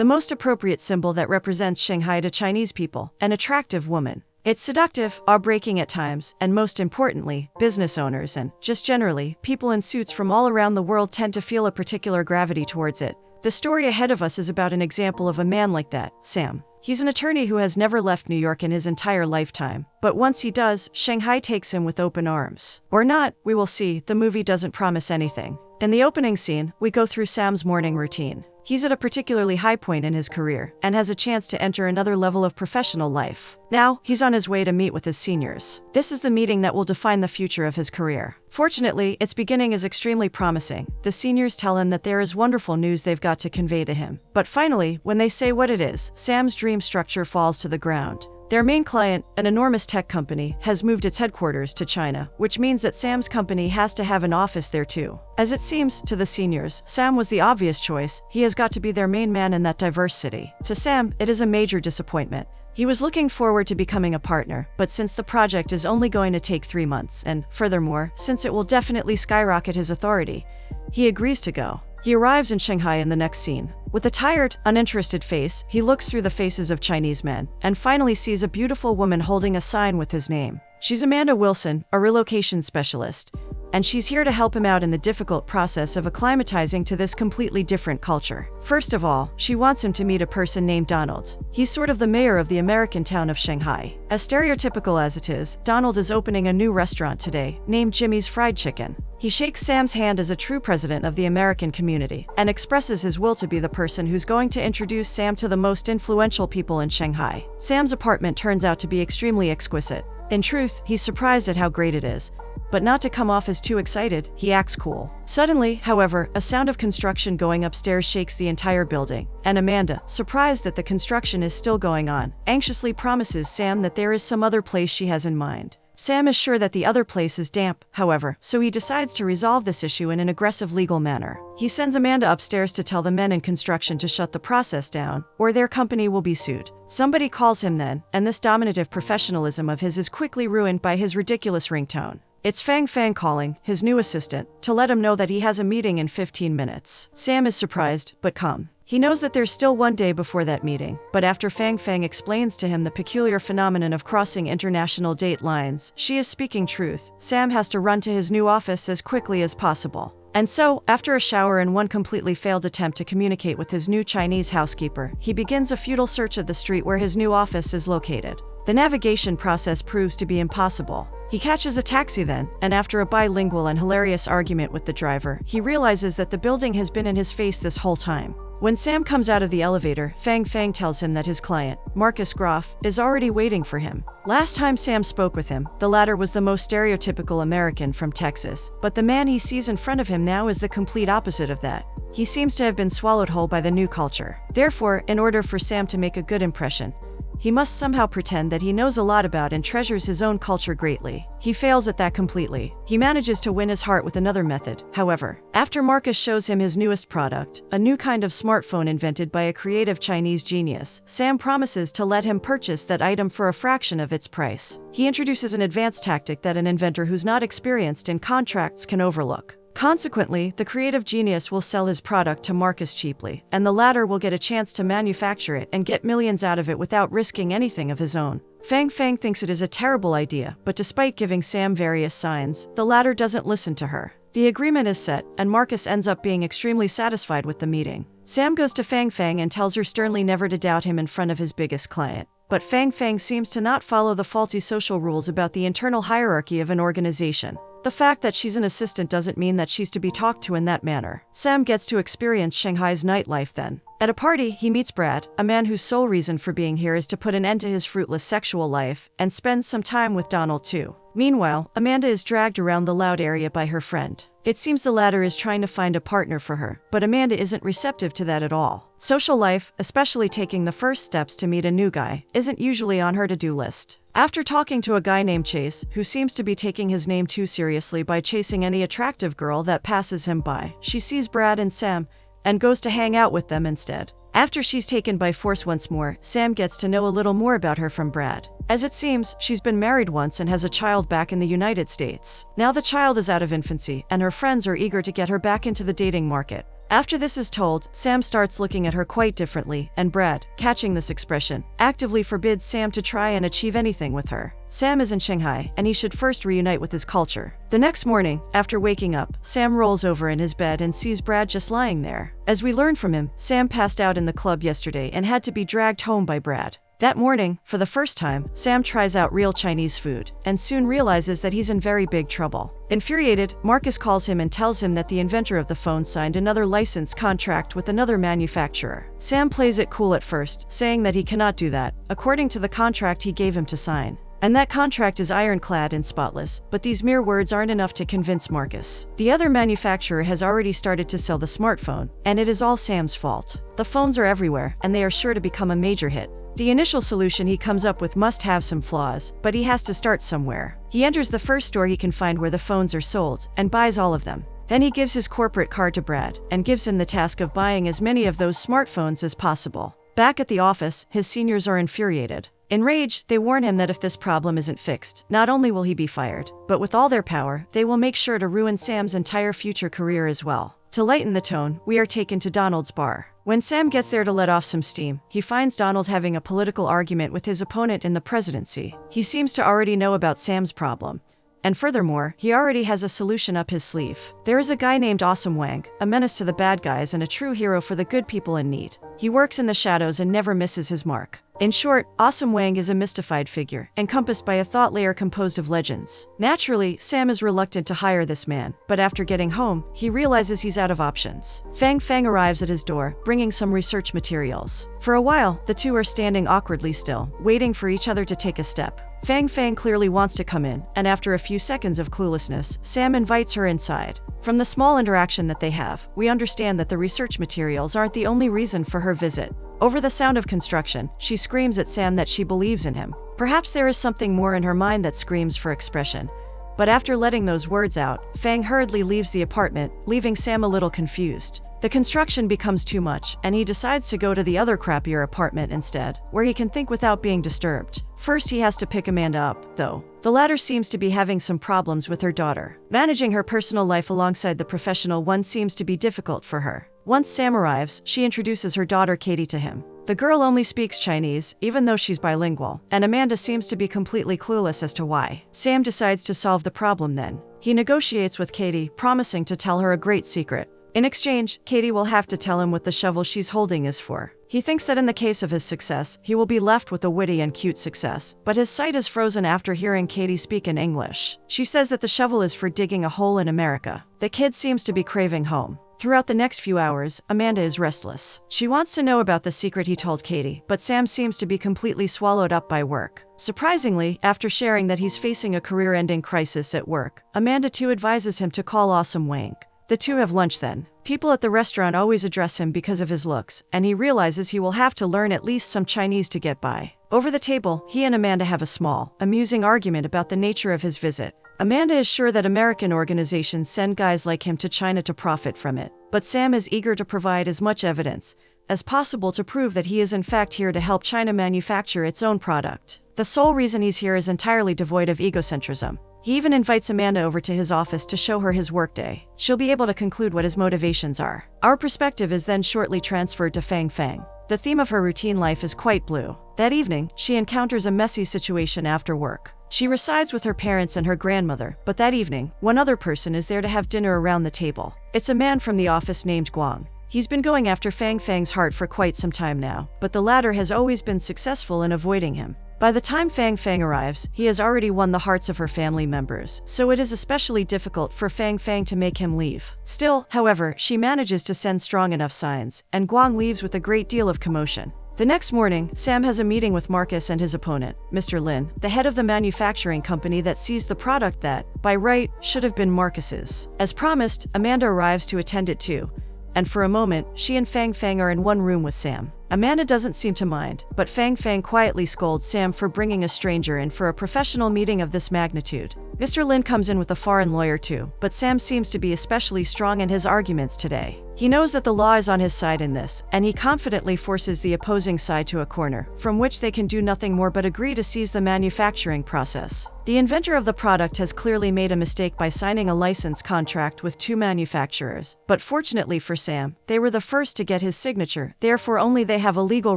the most appropriate symbol that represents Shanghai to Chinese people, an attractive woman. It's seductive, awe-breaking at times, and most importantly, business owners and, just generally, people in suits from all around the world tend to feel a particular gravity towards it. The story ahead of us is about an example of a man like that, Sam. He's an attorney who has never left New York in his entire lifetime. But once he does, Shanghai takes him with open arms. Or not, we will see, the movie doesn't promise anything. In the opening scene, we go through Sam's morning routine. He's at a particularly high point in his career, and has a chance to enter another level of professional life. Now, he's on his way to meet with his seniors. This is the meeting that will define the future of his career. Fortunately, its beginning is extremely promising. The seniors tell him that there is wonderful news they've got to convey to him. But finally, when they say what it is, Sam's dream structure falls to the ground. Their main client, an enormous tech company, has moved its headquarters to China, which means that Sam's company has to have an office there too. As it seems, to the seniors, Sam was the obvious choice. He has got to be their main man in that diverse city. To Sam, it is a major disappointment. He was looking forward to becoming a partner, but since the project is only going to take 3 months, and, furthermore, since it will definitely skyrocket his authority, he agrees to go. He arrives in Shanghai in the next scene. With a tired, uninterested face, he looks through the faces of Chinese men, and finally sees a beautiful woman holding a sign with his name. She's Amanda Wilson, a relocation specialist, and she's here to help him out in the difficult process of acclimatizing to this completely different culture. First of all, she wants him to meet a person named Donald. He's sort of the mayor of the American town of Shanghai. As stereotypical as it is, Donald is opening a new restaurant today, named Jimmy's Fried Chicken. He shakes Sam's hand as a true president of the American community, and expresses his will to be the person who's going to introduce Sam to the most influential people in Shanghai. Sam's apartment turns out to be extremely exquisite. In truth, he's surprised at how great it is. But not to come off as too excited, he acts cool. Suddenly, however, a sound of construction going upstairs shakes the entire building, and Amanda, surprised that the construction is still going on, anxiously promises Sam that there is some other place she has in mind. Sam is sure that the other place is damp, however, so he decides to resolve this issue in an aggressive legal manner. He sends Amanda upstairs to tell the men in construction to shut the process down, or their company will be sued. Somebody calls him then, and this dominative professionalism of his is quickly ruined by his ridiculous ringtone. It's Fang calling, his new assistant, to let him know that he has a meeting in 15 minutes. Sam is surprised, but calm. He knows that there's still one day before that meeting, but after Fang explains to him the peculiar phenomenon of crossing international date lines, she is speaking truth. Sam has to run to his new office as quickly as possible. And so, after a shower and one completely failed attempt to communicate with his new Chinese housekeeper, he begins a futile search of the street where his new office is located. The navigation process proves to be impossible. He catches a taxi then, and after a bilingual and hilarious argument with the driver, he realizes that the building has been in his face this whole time. When Sam comes out of the elevator, Fang tells him that his client, Marcus Groff, is already waiting for him. Last time Sam spoke with him, the latter was the most stereotypical American from Texas, but the man he sees in front of him now is the complete opposite of that. He seems to have been swallowed whole by the new culture. Therefore, in order for Sam to make a good impression, he must somehow pretend that he knows a lot about and treasures his own culture greatly. He fails at that completely. He manages to win his heart with another method, however. After Marcus shows him his newest product, a new kind of smartphone invented by a creative Chinese genius, Sam promises to let him purchase that item for a fraction of its price. He introduces an advanced tactic that an inventor who's not experienced in contracts can overlook. Consequently, the creative genius will sell his product to Marcus cheaply, and the latter will get a chance to manufacture it and get millions out of it without risking anything of his own. Fang thinks it is a terrible idea, but despite giving Sam various signs, the latter doesn't listen to her. The agreement is set, and Marcus ends up being extremely satisfied with the meeting. Sam goes to Fang and tells her sternly never to doubt him in front of his biggest client. But Fang seems to not follow the faulty social rules about the internal hierarchy of an organization. The fact that she's an assistant doesn't mean that she's to be talked to in that manner. Sam gets to experience Shanghai's nightlife then. At a party, he meets Brad, a man whose sole reason for being here is to put an end to his fruitless sexual life, and spends some time with Donald too. Meanwhile, Amanda is dragged around the loud area by her friend. It seems the latter is trying to find a partner for her, but Amanda isn't receptive to that at all. Social life, especially taking the first steps to meet a new guy, isn't usually on her to-do list. After talking to a guy named Chase, who seems to be taking his name too seriously by chasing any attractive girl that passes him by, she sees Brad and Sam, and goes to hang out with them instead. After she's taken by force once more, Sam gets to know a little more about her from Brad. As it seems, she's been married once and has a child back in the United States. Now the child is out of infancy, and her friends are eager to get her back into the dating market. After this is told, Sam starts looking at her quite differently, and Brad, catching this expression, actively forbids Sam to try and achieve anything with her. Sam is in Shanghai, and he should first reunite with his culture. The next morning, after waking up, Sam rolls over in his bed and sees Brad just lying there. As we learn from him, Sam passed out in the club yesterday and had to be dragged home by Brad. That morning, for the first time, Sam tries out real Chinese food, and soon realizes that he's in very big trouble. Infuriated, Marcus calls him and tells him that the inventor of the phone signed another license contract with another manufacturer. Sam plays it cool at first, saying that he cannot do that, according to the contract he gave him to sign. And that contract is ironclad and spotless, but these mere words aren't enough to convince Marcus. The other manufacturer has already started to sell the smartphone, and it is all Sam's fault. The phones are everywhere, and they are sure to become a major hit. The initial solution he comes up with must have some flaws, but he has to start somewhere. He enters the first store he can find where the phones are sold, and buys all of them. Then he gives his corporate card to Brad, and gives him the task of buying as many of those smartphones as possible. Back at the office, his seniors are infuriated. Enraged, they warn him that if this problem isn't fixed, not only will he be fired, but with all their power, they will make sure to ruin Sam's entire future career as well. To lighten the tone, we are taken to Donald's bar. When Sam gets there to let off some steam, he finds Donald having a political argument with his opponent in the presidency. He seems to already know about Sam's problem. And furthermore, he already has a solution up his sleeve. There is a guy named Awesome Wang, a menace to the bad guys and a true hero for the good people in need. He works in the shadows and never misses his mark. In short, Awesome Wang is a mystified figure, encompassed by a thought layer composed of legends. Naturally, Sam is reluctant to hire this man, but after getting home, he realizes he's out of options. Fang arrives at his door, bringing some research materials. For a while, the two are standing awkwardly still, waiting for each other to take a step. Fang clearly wants to come in, and after a few seconds of cluelessness, Sam invites her inside. From the small interaction that they have, we understand that the research materials aren't the only reason for her visit. Over the sound of construction, she screams at Sam that she believes in him. Perhaps there is something more in her mind that screams for expression. But after letting those words out, Fang hurriedly leaves the apartment, leaving Sam a little confused. The construction becomes too much, and he decides to go to the other crappier apartment instead, where he can think without being disturbed. First, he has to pick Amanda up, though. The latter seems to be having some problems with her daughter. Managing her personal life alongside the professional one seems to be difficult for her. Once Sam arrives, she introduces her daughter Katie to him. The girl only speaks Chinese, even though she's bilingual, and Amanda seems to be completely clueless as to why. Sam decides to solve the problem then. He negotiates with Katie, promising to tell her a great secret. In exchange, Katie will have to tell him what the shovel she's holding is for. He thinks that in the case of his success, he will be left with a witty and cute success, but his sight is frozen after hearing Katie speak in English. She says that the shovel is for digging a hole in America. The kid seems to be craving home. Throughout the next few hours, Amanda is restless. She wants to know about the secret he told Katie, but Sam seems to be completely swallowed up by work. Surprisingly, after sharing that he's facing a career-ending crisis at work, Amanda too advises him to call Awesome Wang. The two have lunch then. People at the restaurant always address him because of his looks, and he realizes he will have to learn at least some Chinese to get by. Over the table, he and Amanda have a small, amusing argument about the nature of his visit. Amanda is sure that American organizations send guys like him to China to profit from it, but Sam is eager to provide as much evidence as possible to prove that he is in fact here to help China manufacture its own product. The sole reason he's here is entirely devoid of egocentrism. He even invites Amanda over to his office to show her his workday. She'll be able to conclude what his motivations are. Our perspective is then shortly transferred to Fang. The theme of her routine life is quite blue. That evening, she encounters a messy situation after work. She resides with her parents and her grandmother, but that evening, one other person is there to have dinner around the table. It's a man from the office named Wang. He's been going after Fang's heart for quite some time now, but the latter has always been successful in avoiding him. By the time Fang arrives, he has already won the hearts of her family members, so it is especially difficult for Fang to make him leave. Still, however, she manages to send strong enough signs, and Guang leaves with a great deal of commotion. The next morning, Sam has a meeting with Marcus and his opponent, Mr. Lin, the head of the manufacturing company that seized the product that, by right, should have been Marcus's. As promised, Amanda arrives to attend it too, and for a moment, she and Fang are in one room with Sam. Amanda doesn't seem to mind, but Fang Fang quietly scolds Sam for bringing a stranger in for a professional meeting of this magnitude. Mr. Lin comes in with a foreign lawyer too, but Sam seems to be especially strong in his arguments today. He knows that the law is on his side in this, and he confidently forces the opposing side to a corner, from which they can do nothing more but agree to seize the manufacturing process. The inventor of the product has clearly made a mistake by signing a license contract with two manufacturers, but fortunately for Sam, they were the first to get his signature, therefore only they have a legal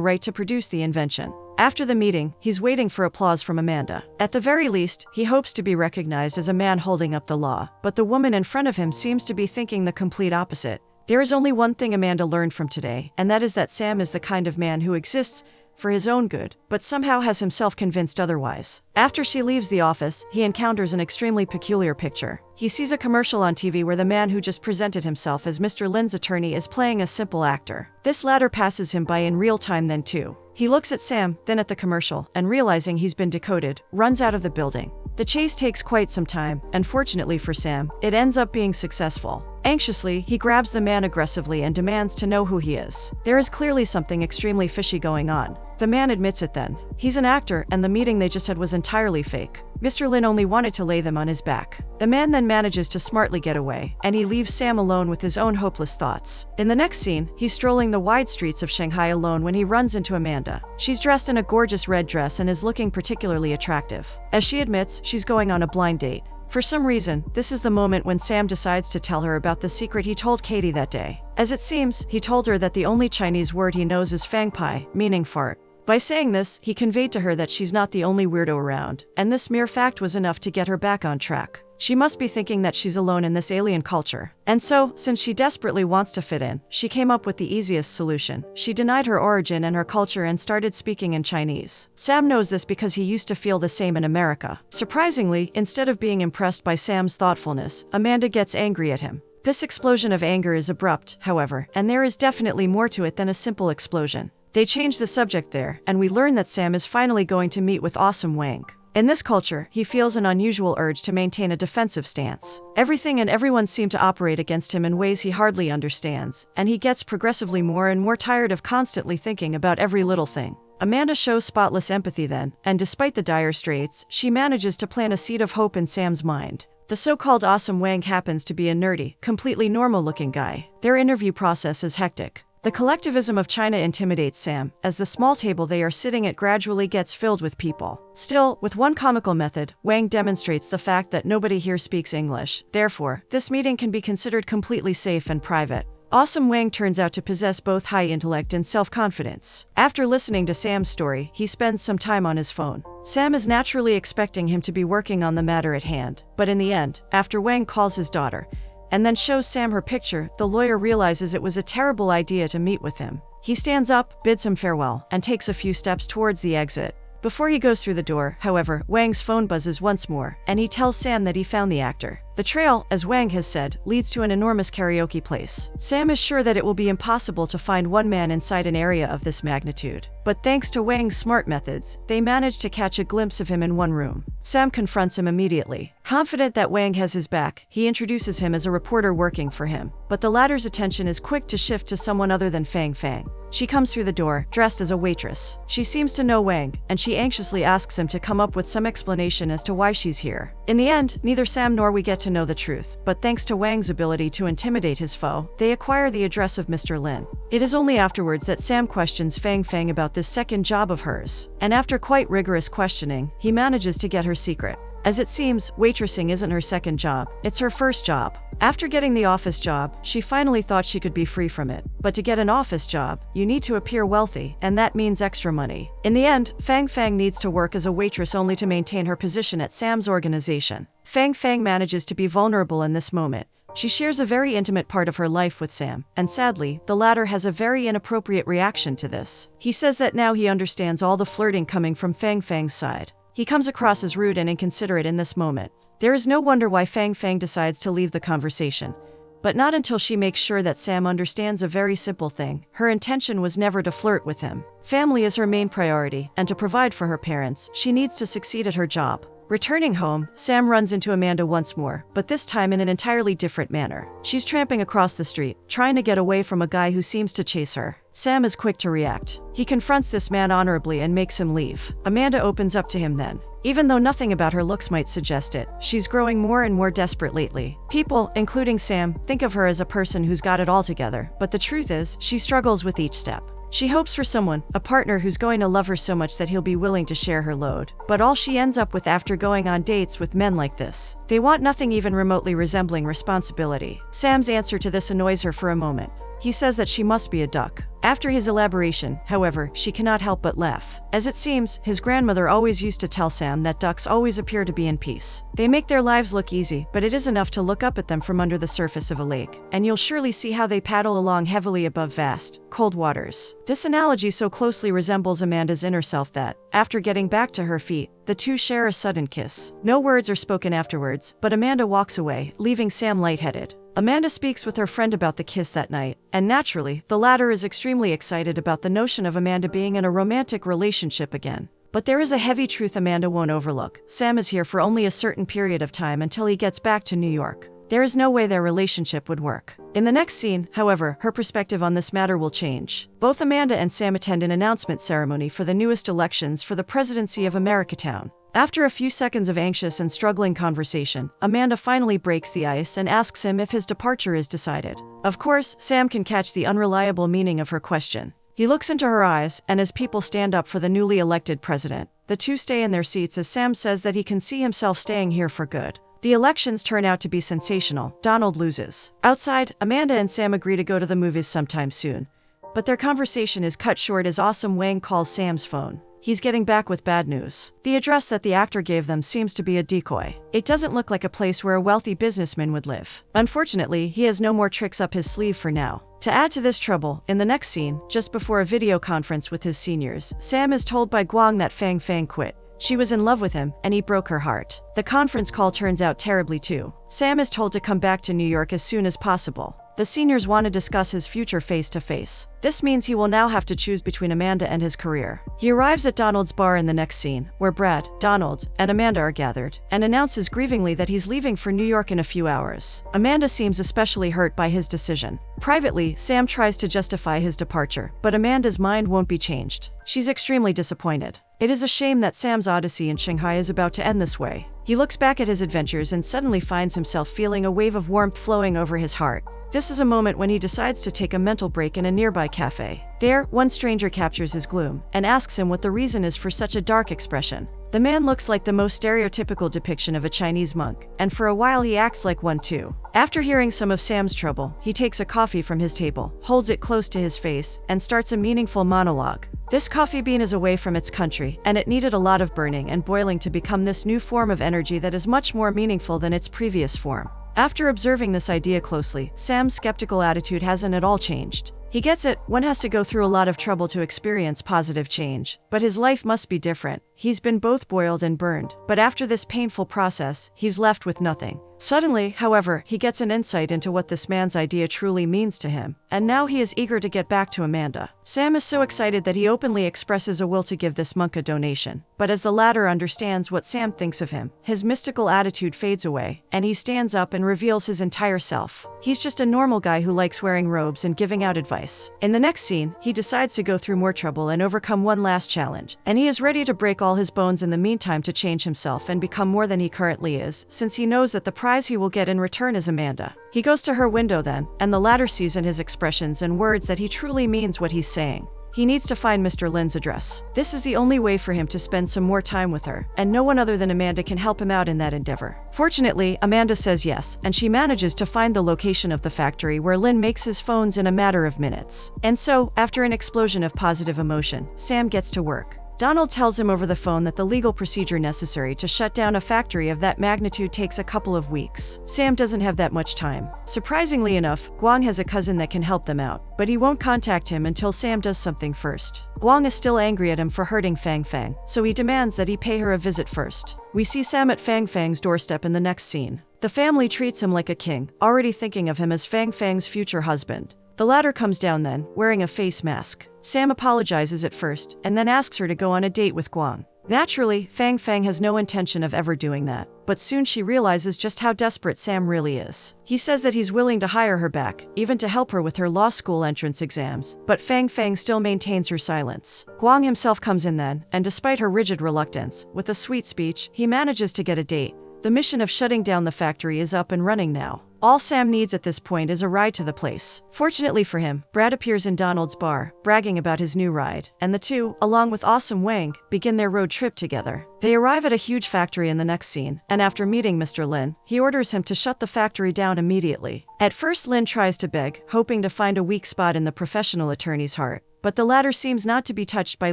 right to produce the invention. After the meeting, he's waiting for applause from Amanda. At the very least, he hopes to be recognized as a man holding up the law, but the woman in front of him seems to be thinking the complete opposite. There is only one thing Amanda learned from today, and that is that Sam is the kind of man who exists for his own good, but somehow has himself convinced otherwise. After she leaves the office, he encounters an extremely peculiar picture. He sees a commercial on TV where the man who just presented himself as Mr. Lin's attorney is playing a simple actor. This latter passes him by in real time then too. He looks at Sam, then at the commercial, and realizing he's been decoded, runs out of the building. The chase takes quite some time, and fortunately for Sam, it ends up being successful. Anxiously, he grabs the man aggressively and demands to know who he is. There is clearly something extremely fishy going on. The man admits it then. He's an actor, and the meeting they just had was entirely fake. Mr. Lin only wanted to lay them on his back. The man then manages to smartly get away, and he leaves Sam alone with his own hopeless thoughts. In the next scene, he's strolling the wide streets of Shanghai alone when he runs into Amanda. She's dressed in a gorgeous red dress and is looking particularly attractive. As she admits, she's going on a blind date. For some reason, this is the moment when Sam decides to tell her about the secret he told Katie that day. As it seems, he told her that the only Chinese word he knows is fang pai, meaning fart. By saying this, he conveyed to her that she's not the only weirdo around, and this mere fact was enough to get her back on track. She must be thinking that she's alone in this alien culture. And so, since she desperately wants to fit in, she came up with the easiest solution. She denied her origin and her culture and started speaking in Chinese. Sam knows this because he used to feel the same in America. Surprisingly, instead of being impressed by Sam's thoughtfulness, Amanda gets angry at him. This explosion of anger is abrupt, however, and there is definitely more to it than a simple explosion. They change the subject there, and we learn that Sam is finally going to meet with awesome Wang. In this culture, he feels an unusual urge to maintain a defensive stance. Everything and everyone seem to operate against him in ways he hardly understands, and he gets progressively more and more tired of constantly thinking about every little thing. Amanda shows spotless empathy then, and despite the dire straits, she manages to plant a seed of hope in Sam's mind. The so-called awesome Wang happens to be a nerdy, completely normal-looking guy. Their interview process is hectic. The collectivism of China intimidates Sam, as the small table they are sitting at gradually gets filled with people. Still, with one comical method, Wang demonstrates the fact that nobody here speaks English. Therefore, this meeting can be considered completely safe and private. Awesome Wang turns out to possess both high intellect and self-confidence. After listening to Sam's story, he spends some time on his phone. Sam is naturally expecting him to be working on the matter at hand, but in the end, after Wang calls his daughter, and then shows Sam her picture, the lawyer realizes it was a terrible idea to meet with him. He stands up, bids him farewell, and takes a few steps towards the exit. Before he goes through the door, however, Wang's phone buzzes once more, and he tells Sam that he found the actor. The trail, as Wang has said, leads to an enormous karaoke place. Sam is sure that it will be impossible to find one man inside an area of this magnitude. But thanks to Wang's smart methods, they manage to catch a glimpse of him in one room. Sam confronts him immediately. Confident that Wang has his back, he introduces him as a reporter working for him. But the latter's attention is quick to shift to someone other than Fang Fang. She comes through the door, dressed as a waitress. She seems to know Wang, and she anxiously asks him to come up with some explanation as to why she's here. In the end, neither Sam nor we get to know the truth, but thanks to Wang's ability to intimidate his foe, they acquire the address of Mr. Lin. It is only afterwards that Sam questions Fang Fang about this second job of hers, and after quite rigorous questioning, he manages to get her secret. As it seems, waitressing isn't her second job, it's her first job. After getting the office job, she finally thought she could be free from it. But to get an office job, you need to appear wealthy, and that means extra money. In the end, Fang Fang needs to work as a waitress only to maintain her position at Sam's organization. Fang Fang manages to be vulnerable in this moment. She shares a very intimate part of her life with Sam, and sadly, the latter has a very inappropriate reaction to this. He says that now he understands all the flirting coming from Fang Fang's side. He comes across as rude and inconsiderate in this moment. There is no wonder why Fang Fang decides to leave the conversation. But not until she makes sure that Sam understands a very simple thing. Her intention was never to flirt with him. Family is her main priority, and to provide for her parents, she needs to succeed at her job. Returning home, Sam runs into Amanda once more, but this time in an entirely different manner. She's tramping across the street, trying to get away from a guy who seems to chase her. Sam is quick to react. He confronts this man honorably and makes him leave. Amanda opens up to him then. Even though nothing about her looks might suggest it, she's growing more and more desperate lately. People, including Sam, think of her as a person who's got it all together, but the truth is, she struggles with each step. She hopes for someone, a partner who's going to love her so much that he'll be willing to share her load. But all she ends up with after going on dates with men like this, they want nothing even remotely resembling responsibility. Sam's answer to this annoys her for a moment. He says that she must be a duck. After his elaboration, however, she cannot help but laugh. As it seems, his grandmother always used to tell Sam that ducks always appear to be in peace. They make their lives look easy, but it is enough to look up at them from under the surface of a lake, and you'll surely see how they paddle along heavily above vast, cold waters. This analogy so closely resembles Amanda's inner self that, after getting back to her feet, the two share a sudden kiss. No words are spoken afterwards, but Amanda walks away, leaving Sam lightheaded. Amanda speaks with her friend about the kiss that night, and naturally, the latter is extremely excited about the notion of Amanda being in a romantic relationship again. But there is a heavy truth Amanda won't overlook. Sam is here for only a certain period of time until he gets back to New York. There is no way their relationship would work. In the next scene, however, her perspective on this matter will change. Both Amanda and Sam attend an announcement ceremony for the newest elections for the presidency of Americatown. After a few seconds of anxious and struggling conversation, Amanda finally breaks the ice and asks him if his departure is decided. Of course, Sam can catch the unreliable meaning of her question. He looks into her eyes, and as people stand up for the newly elected president, the two stay in their seats as Sam says that he can see himself staying here for good. The elections turn out to be sensational. Donald loses. Outside, Amanda and Sam agree to go to the movies sometime soon, but their conversation is cut short as awesome Wang calls Sam's phone. He's getting back with bad news. The address that the actor gave them seems to be a decoy. It doesn't look like a place where a wealthy businessman would live. Unfortunately, he has no more tricks up his sleeve for now. To add to this trouble, in the next scene, just before a video conference with his seniors, Sam is told by Wang that Fang Fang quit. She was in love with him, and he broke her heart. The conference call turns out terribly too. Sam is told to come back to New York as soon as possible. The seniors want to discuss his future face to face. This means he will now have to choose between Amanda and his career. He arrives at Donald's bar in the next scene, where Brad, Donald, and Amanda are gathered, and announces grievingly that he's leaving for New York in a few hours. Amanda seems especially hurt by his decision. Privately, Sam tries to justify his departure, but Amanda's mind won't be changed. She's extremely disappointed. It is a shame that Sam's odyssey in Shanghai is about to end this way. He looks back at his adventures and suddenly finds himself feeling a wave of warmth flowing over his heart. This is a moment when he decides to take a mental break in a nearby cafe. There, one stranger captures his gloom and asks him what the reason is for such a dark expression. The man looks like the most stereotypical depiction of a Chinese monk, and for a while he acts like one too. After hearing some of Sam's trouble, he takes a coffee from his table, holds it close to his face, and starts a meaningful monologue. This coffee bean is away from its country, and it needed a lot of burning and boiling to become this new form of energy that is much more meaningful than its previous form. After observing this idea closely, Sam's skeptical attitude hasn't at all changed. He gets it, one has to go through a lot of trouble to experience positive change. But his life must be different. He's been both boiled and burned, but after this painful process, he's left with nothing. Suddenly, however, he gets an insight into what this man's idea truly means to him, and now he is eager to get back to Amanda. Sam is so excited that he openly expresses a will to give this monk a donation. But as the latter understands what Sam thinks of him, his mystical attitude fades away, and he stands up and reveals his entire self. He's just a normal guy who likes wearing robes and giving out advice. In the next scene, he decides to go through more trouble and overcome one last challenge, and he is ready to break all his bones in the meantime to change himself and become more than he currently is, since he knows that the prize he will get in return is Amanda. He goes to her window then, and the latter sees in his expressions and words that he truly means what he's saying. He needs to find Mr. Lin's address. This is the only way for him to spend some more time with her, and no one other than Amanda can help him out in that endeavor. Fortunately, Amanda says yes, and she manages to find the location of the factory where Lin makes his phones in a matter of minutes. And so, after an explosion of positive emotion, Sam gets to work. Donald tells him over the phone that the legal procedure necessary to shut down a factory of that magnitude takes a couple of weeks. Sam doesn't have that much time. Surprisingly enough, Wang has a cousin that can help them out, but he won't contact him until Sam does something first. Wang is still angry at him for hurting Fang Fang, so he demands that he pay her a visit first. We see Sam at Fang Fang's doorstep in the next scene. The family treats him like a king, already thinking of him as Fang Fang's future husband. The latter comes down then, wearing a face mask. Sam apologizes at first, and then asks her to go on a date with Wang. Naturally, Fang Fang has no intention of ever doing that, but soon she realizes just how desperate Sam really is. He says that he's willing to hire her back, even to help her with her law school entrance exams, but Fang Fang still maintains her silence. Wang himself comes in then, and despite her rigid reluctance, with a sweet speech, he manages to get a date. The mission of shutting down the factory is up and running now. All Sam needs at this point is a ride to the place. Fortunately for him, Brad appears in Donald's bar, bragging about his new ride, and the two, along with awesome Wang, begin their road trip together. They arrive at a huge factory in the next scene, and after meeting Mr. Lin, he orders him to shut the factory down immediately. At first, Lin tries to beg, hoping to find a weak spot in the professional attorney's heart, but the latter seems not to be touched by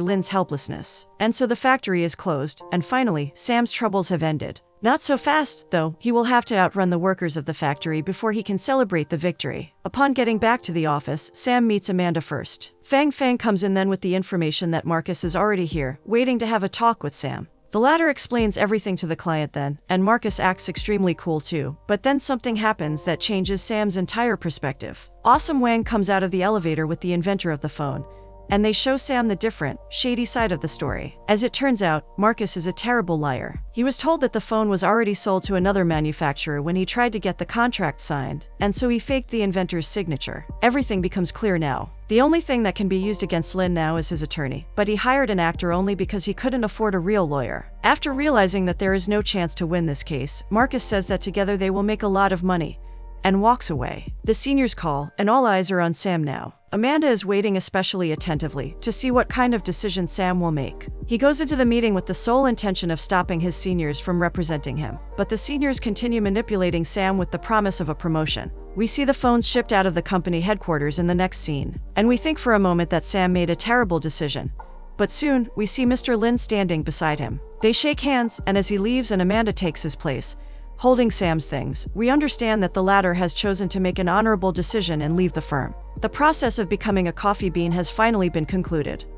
Lin's helplessness, and so the factory is closed, and finally, Sam's troubles have ended. Not so fast, though. He will have to outrun the workers of the factory before he can celebrate the victory. Upon getting back to the office, Sam meets Amanda first. Fang Fang comes in then with the information that Marcus is already here, waiting to have a talk with Sam. The latter explains everything to the client then, and Marcus acts extremely cool too, but then something happens that changes Sam's entire perspective. Awesome Wang comes out of the elevator with the inventor of the phone, and they show Sam the different, shady side of the story. As it turns out, Marcus is a terrible liar. He was told that the phone was already sold to another manufacturer when he tried to get the contract signed, and so he faked the inventor's signature. Everything becomes clear now. The only thing that can be used against Lin now is his attorney, but he hired an actor only because he couldn't afford a real lawyer. After realizing that there is no chance to win this case, Marcus says that together they will make a lot of money, and walks away. The seniors call, and all eyes are on Sam now. Amanda is waiting especially attentively to see what kind of decision Sam will make. He goes into the meeting with the sole intention of stopping his seniors from representing him, but the seniors continue manipulating Sam with the promise of a promotion. We see the phones shipped out of the company headquarters in the next scene, and we think for a moment that Sam made a terrible decision. But soon, we see Mr. Lin standing beside him. They shake hands, and as he leaves and Amanda takes his place, holding Sam's things, we understand that the latter has chosen to make an honorable decision and leave the firm. The process of becoming a coffee bean has finally been concluded.